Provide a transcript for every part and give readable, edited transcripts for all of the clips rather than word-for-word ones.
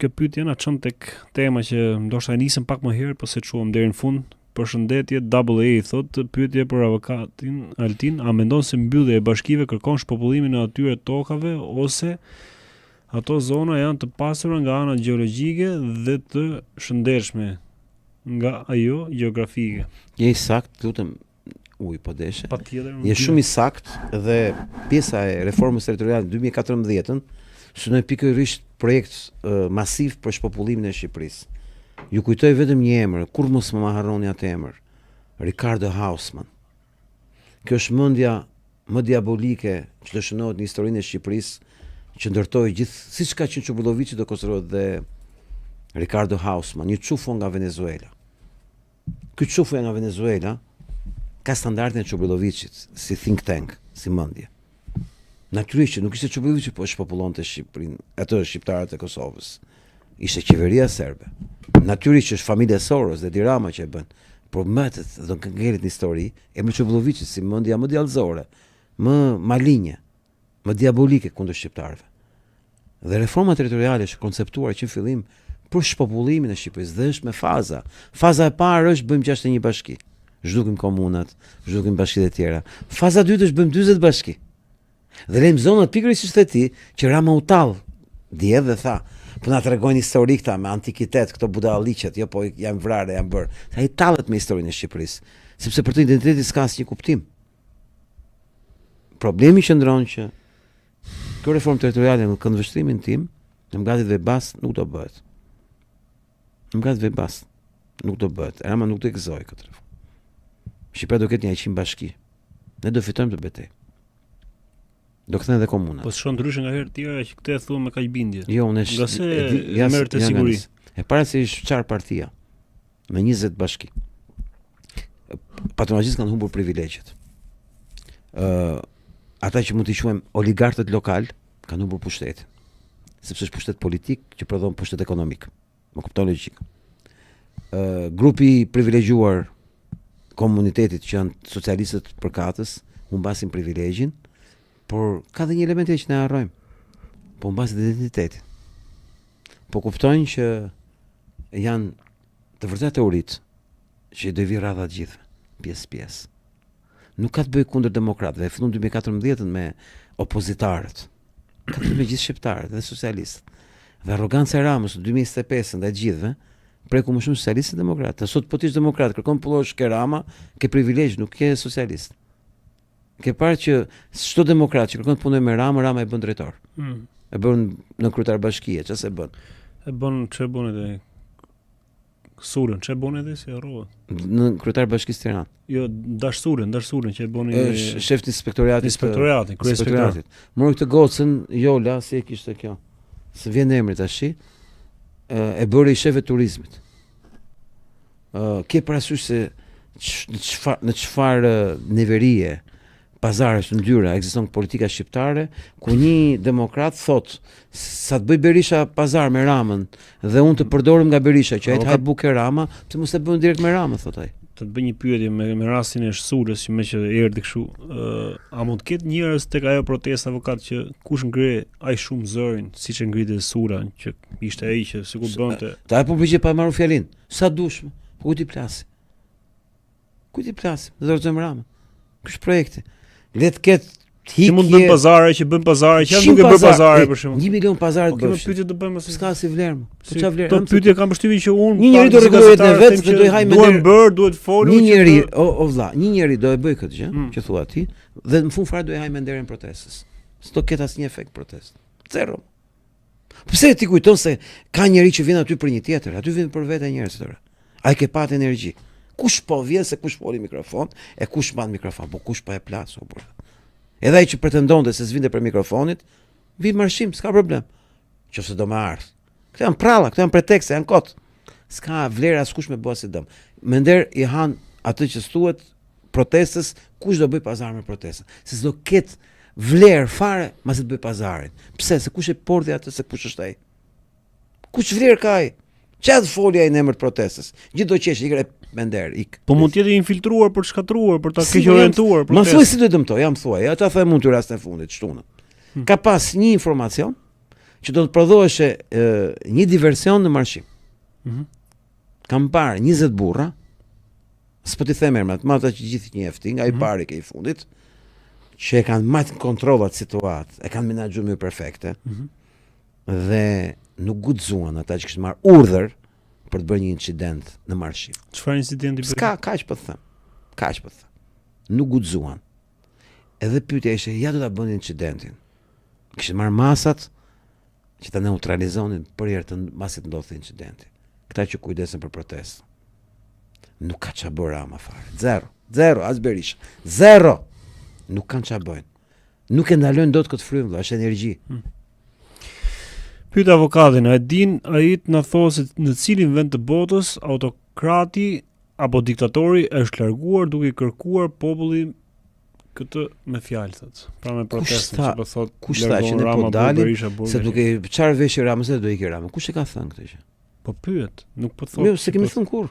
Kjo pyetje na çon tek tema që ndoshta e nisëm pak më herë, po se çuam deri në fund. Përshëndetje, AA thotë pyetje për avokatin Altin, a mendon se mbyllja e bashkive kërkon shpopullimin e atyre tokave ose ato zona janë të pasura nga ana gjeologjike dhe të shëndetshme nga ajo gjeografike? Je i sakt, lutem, po deshe. Patjetër. Je shumë i sakt dhe pjesa e reformës territoriale 2014 synoi pikërisht projekt masiv për shpopullimin e Shqipërisë. Ju kujtoj vetëm një emër, kur mos më harroni atë emër. Ricardo Hausmann. Kjo është mendja më diabolike që do shënohet në historinë e Shqipërisë, që ndërtoi gjithë siç ka qenë Çubullloviçi do konsiderohet dhe Ricardo Hausmann, një çufo nga Venezuela. Ky çufo nga Venezuela ka standardin e Çubullloviçit si think tank, si mendje. Natyrisht që nuk ishte Çubullloviçi, po shpopullonte Shqipërinë, ato shqiptarët e Kosovës. Ishte qeveria serbe. Natyrisht që është familja Soros dhe Dirama që e bën, por mëtet do të ngjelet në histori, emri Çubullloviçi si mendja më djallëzore, më malinje, më diabolike kundër shqiptarëve. Dhe reforma territoriale është konceptuar që në fillim për shpopullimin e Shqipërisë dhe është me faza. Faza e parë është bëjmë 61 bashki. Zhdukim komunat, zhdukim bashkitë e tjera. Faza e dytë është bëjmë 40 bashki. Dhe lejmë zonat pikërisht siç the ti, që Rama u tall dje dhe tha, po na tregojnë historik ta me antikitet, këto budalliqet, jo po janë vrarë, janë bërë. Ai tallet me historinë e Shqipërisë, sepse për të identiteti s'ka asnjë kuptim. Problemi qëndron që kjo reformë territoriale në këndvështrimin tim, në Mgatit dhe Bas nuk do bëhet. Në Mgatit dhe Bas nuk do bëhet. Rama nuk do të gëzojë këtë reformë. Shqipëria do ketë një 100 bashki. Ne do fitojmë të betejë. Do kthehen edhe komunat. Po shon ndryshe nga herë tjera që këtë e thua me kaq bindje. Jo, unë merr të siguri. E para se ish çar partia me 20 bashki. Patronazhistë kanë humbur privilegjet. Ata që mund t'i quajmë oligarkët lokal kanë humbur pushtetin. Sepse është pushtet politik që prodhon pushtet ekonomik. Më kupton logjik. Grupi i privilegjuar komunitetit që janë socialistët përkatës humbasin privilegjin. Por ka dhe një element që ne harrojmë. Po humbasin identitetin. Po kuptojnë që janë të vërtetë teoritë që i do vi radha të gjithëve, pjesë. Nuk ka të bëjë kundër demokratëve. E fillon 2014 me opozitarët. Ka të bëjë me gjithë shqiptarët dhe socialistët. Dhe arroganca e Ramës në 2025 ndaj gjithëve preku më shumë socialistë dhe demokratë. Sot po ti je demokrat, kërkon pullosh ke Rama, ke privilegj, nuk ke socialist. Ke parë që çdo demokrat që kërkon të punojë me Rama e bën drejtor. E bën në kryetar bashkie, çfarë se bën? E bën ç'e bën edhe Surën, ç'e bën edhe si harrova. Në kryetar bashkisë Tiranë. Jo, Surën që e bëni shef të inspektoratit, kryespektoratit. Morë këtë gocën Jola, si e kishte kjo. Se vjen emri tash. E bëri shef e turizmit. Ke parasysh se në çfarë niverie pazarësh ndyra ekziston politika shqiptare ku një demokrat thot sa të bëj Berisha pazar me Ramën dhe unë të përdorim nga Berisha që ai të haj bukë Rama, pse mos e bën direkt me Ramën thot ai. Të bëj një pyetje me rastin e Shsurës që më që erdhi kështu, a mund të ketë njerëz tek ajo protestë avokat që kush ngre aq shumë zërin siç e ngriti Sura që ishte ai që sikur bënte. Ta po përgjigje pa marrë fjalin. Sa dush. Ku ti plasi? Dorëzojmë Ramën. Ky është projekti. Le të ketë Që mund bën pazare, që bën pazare, që janë duke bërë pazare për shembull. 1 milion pazare të bësh. Po pyetje do bëjmë se s'ka si vlerë. Po çfarë vlerë? Po pyetje kam përshtypjen që unë një njeri do rregullohet në vetë dhe do i haj mender. Duhet folur. Një njeri, o vlla, një njeri do e bëj këtë gjë, që thua ti, dhe në fund fare do i haj menderin protestës. S'do ketë asnjë efekt protestë. Zero. Pse ti kujton se ka njeri që vjen aty për një tjetër, aty vjen për vetë njerëz tërë. Ai ke pat energji. Kush po vjen se kush foli mikrofon, e kush mban mikrofon, po kush po e plas o burr. Edhe ai që pretendonte se s'vinte për mikrofonit, vi marshim, s'ka problem. Qofse do më ardh. Këto janë pralla, këto janë pretekste, janë kot. S'ka vlerë askush me bëu si dëm. Mender i han atë që thuhet protestës, kush do bëj pazar me protestën. Se s'do ket vlerë fare masi të bëj pazarin. Pse? Se kush e pordhi atë se kush është ai? Kush vlerë ka ai? Çfarë folja ai në emër të protestës? Gjithë do qesh ikre mender ik. Po mund të jetë infiltruar për të shkatruar, për ta keq orientuar protestën. Ma thuaj si do të dëmtoj, jam thuaj. Ata thënë mund të rast në fundit shtunën. Ka pas një informacion që do të prodhoheshe një diversion në marshim. Kam parë 20 burra, s'po t'i them emrat, ma ata që gjithë njefti, nga i pari ke i fundit, që e kanë majtë kontrollat situatë, e kanë menaxhuar më perfekte, dhe nuk guxuan ata që kishin marrë urdhër për të bërë një incident në marshim. Çfarë incidenti bëri? Kaq po të them. Kaq po të them. Nuk guxuan. Edhe pyetja ishte, ja do ta bënin incidentin. Kishin marrë masat që ta neutralizonin për herë të mbasi të ndodhte incidenti. Këta që kujdesen për protestë. Nuk ka ç'a bërë Rama fare. Zero, as Berisha. Zero. Nuk kanë ç'a bëjnë. Nuk e ndalojnë dot këtë frymë, është energji. Pyet avokatin, a e din ai të na thosë se në cilin vend të botës autokrati apo diktatori është larguar duke kërkuar populli këtë me fjalë thotë. Pra me protestën që po thotë kush tha që ne po dalim se duke çfarë veshë Rama se do ikë Rama. Kush e ka thënë këtë gjë? Po pyet, nuk po thotë. Jo, se kemi thënë kur.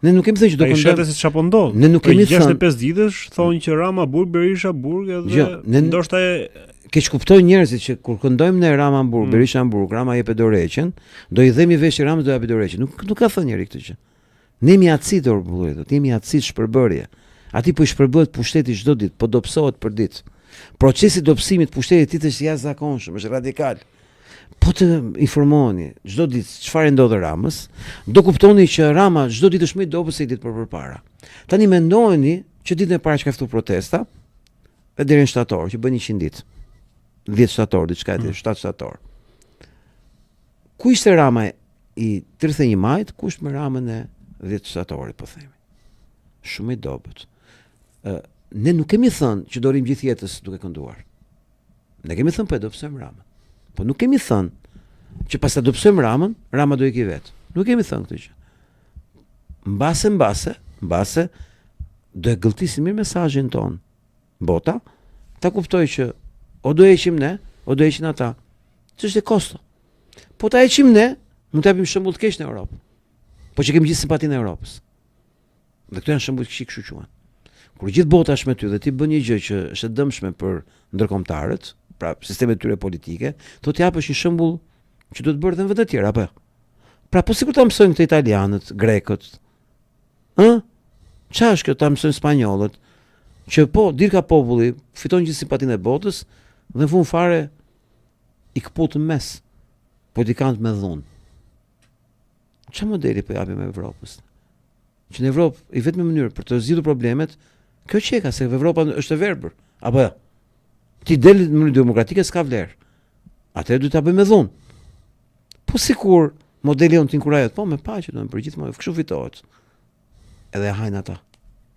Ne nuk kemi thënë që do këndojmë. Se çfarë po ndodh. Ne nuk kemi thënë 65 ditësh thonë që Rama burg, Berisha burg edhe ndoshta keq kuptojnë njerëzit që kur këndojmë ne Rama burg, Berisha burg, Rama jep dorëheqjen, do i dhemi veshë Ramës do japi dorëheqjen. Nuk ka thënë njëri këtë gjë. Ne jemi acitur bullet, jemi acit shpërbërje. Ati po i shpërbëhet pushteti çdo ditë, po dobësohet për ditë. Procesi i dobësimit pushtetit ditë është jashtëzakonshëm, është radikal. Po të informoni çdo ditë çfarë ndodh Ramës, do kuptoni që Rama çdo ditë është më i dobët se ditë përpara. Tani mendojeni që ditën e parë që ka ftuar protesta, e deri në shtator, që bën 100 ditë. 10 shtator, diçka e 7 shtator. Ku ishte Rama i 31 majit, ku është me Ramën e 10 shtatorit, po themi. Shumë i dobët. Ne nuk kemi thënë që do rim gjithë jetës duke kënduar. Ne kemi thënë po e dobësojmë Ramën. Po nuk kemi thënë që pas ta dobësojmë Ramën, Rama do ikë vetë. Nuk kemi thënë këtë gjë. Mbase do e gëlltisin mirë mesazhin ton. Bota ta kuptoj që o do heqim ne, o do heqin ata. Ç'është e kosto. Po ta heqim ne, mund të japim shembull të keq në Europë. Po që kemi gjithë simpatinë e Europës. Dhe këto janë shembull të këqij quhen. Kur gjithë bota është me ty dhe ti bën një gjë që është e dëmshme për ndërkombëtarët, pra sistemet tyre politike, do të japësh një shembull që do të bërë edhe në vende të tjera, apo? Pra po sikur ta mësojnë këto italianët, grekët. Çfarë është kjo ta mësojnë spanjollët? Që po, dirka populli fiton gjithë simpatinë e botës dhe në fund fare i kputën mes politikanët me dhunë. Çfarë modeli po japim Evropës? Që në Evropë i vetëm mënyrë për të zgjidhur problemet, kjo çeka se Evropa është e verbër. Apo jo? Ti del në mënyrë demokratike s'ka vlerë. Atëherë duhet ta bëjmë me dhunë. Po sikur modeli on tinkurajet, po me paqe do të përgjithmonë, kështu fitohet. Edhe e hajnë ata.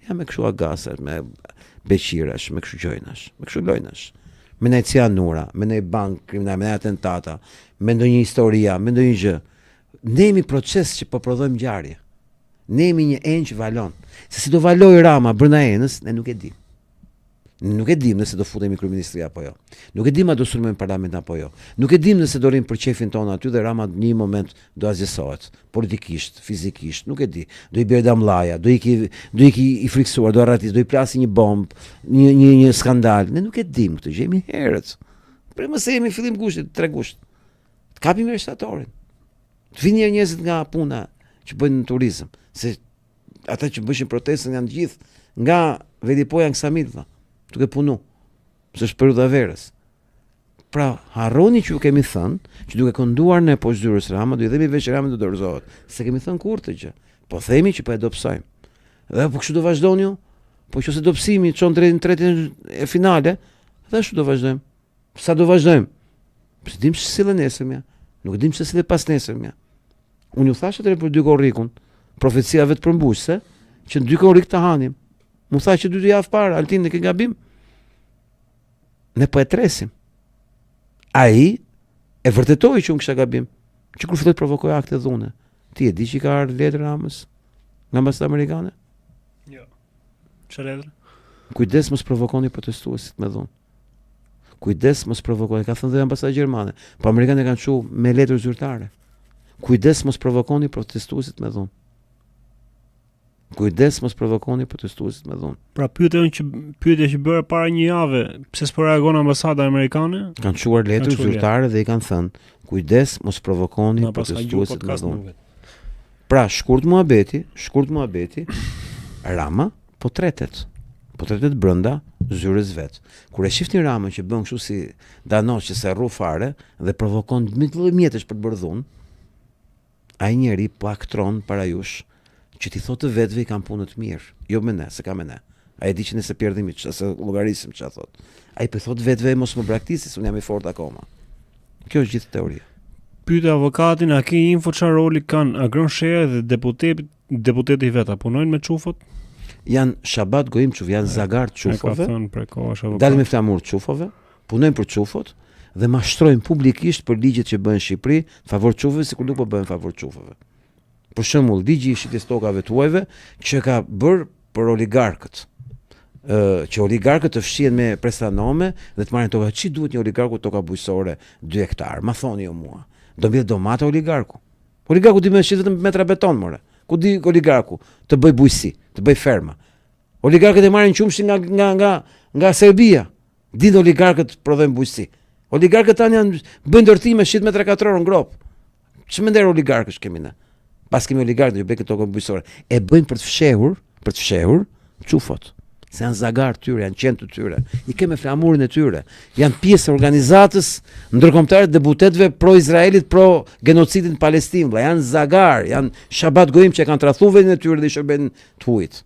Ja me kështu agasër, me beqirash, me kështu gjojnash, me kështu lojnash. Me një cianura, me një bank kriminal, me një atentata, me ndonjë historia, me ndonjë gjë. Ne jemi proces që po prodhojmë ngjarje. Ne jemi një enç valon. Se si do valoj Rama brenda enës, ne nuk e dim. Nuk e dim nëse do futemi kryeministri apo jo. Nuk e dim a do sulmojmë parlamentin apo jo. Nuk e dim nëse do rrim për qefin tonë aty dhe Rama në një moment do azgjësohet, politikisht, fizikisht, nuk e di. Do i bjerë damllaja, do i i friksuar, do arratis, do i plasi një bomb, një skandal. Ne nuk e dim këtë gjë, jemi herët. Për mëse jemi fillim gushtit, 3 gusht. Të kapim mirë shtatorin. Të vinë njerëzit nga puna që bëjnë në turizëm, se ata që bëshin protestën janë gjithë nga Vedipoja në Ksamilva, duke punu, se është periudha verës. Pra, harroni që ju kemi thënë, që duke kënduar në poshtë zyrës Rama, do i dhemi veç Rama do dorëzohet. Se kemi thënë kur të gjë. Po themi që po e dobësojmë. Dhe po kështu do vazhdoni ju? Po nëse dobësimi çon drejt në tretën e finale, dhe ashtu do vazhdojmë. Sa do vazhdojmë? Pse dim se sillen nesërmja. Nuk dim se sillet pas nesërmja. Unë ju thash atëherë për 2 korrikun, profecia vetë përmbushse, që në 2 korrik të hanim. Mu tha që 2 javë para, Altin ne ke gabim. Ne po e tresim. Ai e vërtetoi që unë kisha gabim. Që kur filloi të provokoj akte dhune. Ti e di që ka ardhur letër Ramës nga ambasada amerikane? Jo. Çfarë letër? Kujdes mos provokoni protestuesit me dhunë. Kujdes mos provokoni, ka thënë dhe ambasada gjermane. Po amerikanët kanë thënë me letër zyrtare. Kujdes mos provokoni protestuesit me dhunë. Kujdes mos provokoni protestuesit me dhunë. Pra pyetja që bëra para një jave, pse s'po reagon ambasada amerikane? Kanë çuar letër zyrtare dhe i kanë thënë, kujdes mos provokoni protestuesit me dhunë. Pra, shkurt muhabeti, Rama po tretet brenda zyres vet. Kur e shifni Ramën që bën kështu si danosh që se rru fare dhe provokon mjetësh për të bërë dhunë, ai njeri po aktron para jush që ti thotë vetëve i kanë punë të mirë, jo me ne, se ka me ne. Ai di që ne se pjerdhim se llogarisim ç'a thot. Ai po thotë vetëve mos më braktisi, unë jam i fortë akoma. Kjo është gjithë teoria. Pyet avokatin, a ke info çfarë roli kanë Agron Shea dhe deputeti vet, a punojnë me çufot? Janë Shabat Goim Çuf, janë zagar të çufove. Ka thënë prej kohësh avokat. Dalin me flamur të çufove, punojnë për çufot dhe mashtrojnë publikisht për ligjet që bëhen në Shqipëri favor çufëve, sikur nuk po bëhen favor çufëve. Për shembull, ligji i shitjes tokave të huajve që ka bërë për oligarkët. Që oligarkët të fshihen me prestanome dhe të marrin toka. Çi duhet një oligarku toka bujqësore 2 hektar? Ma thoni jo mua. Do mbledh domate oligarku. Oligarku di më shit vetëm metra beton more. Ku di oligarku të bëj bujqësi, të bëj ferma. Oligarkët e marrin qumshin nga Serbia. Din oligarkët prodhojnë bujqësi. Oligarkët tani janë bëjnë ndërtime shit metra katror në grop. Ç'mender oligarkësh kemi ne? Pas kemi oligarkë që bëjnë këto tokë bujqësore, e bëjnë për të fshehur çufot. Se janë zagar tyre, janë qenë të tyre. I kemë flamurin e tyre. Janë pjesë e organizatës ndërkombëtare të deputetëve pro-Izraelit, pro-genocidin në Palestinë. Janë zagar, janë Shabat Goim që kanë tradhuar vendin e tyre dhe i shërbejnë të huajt.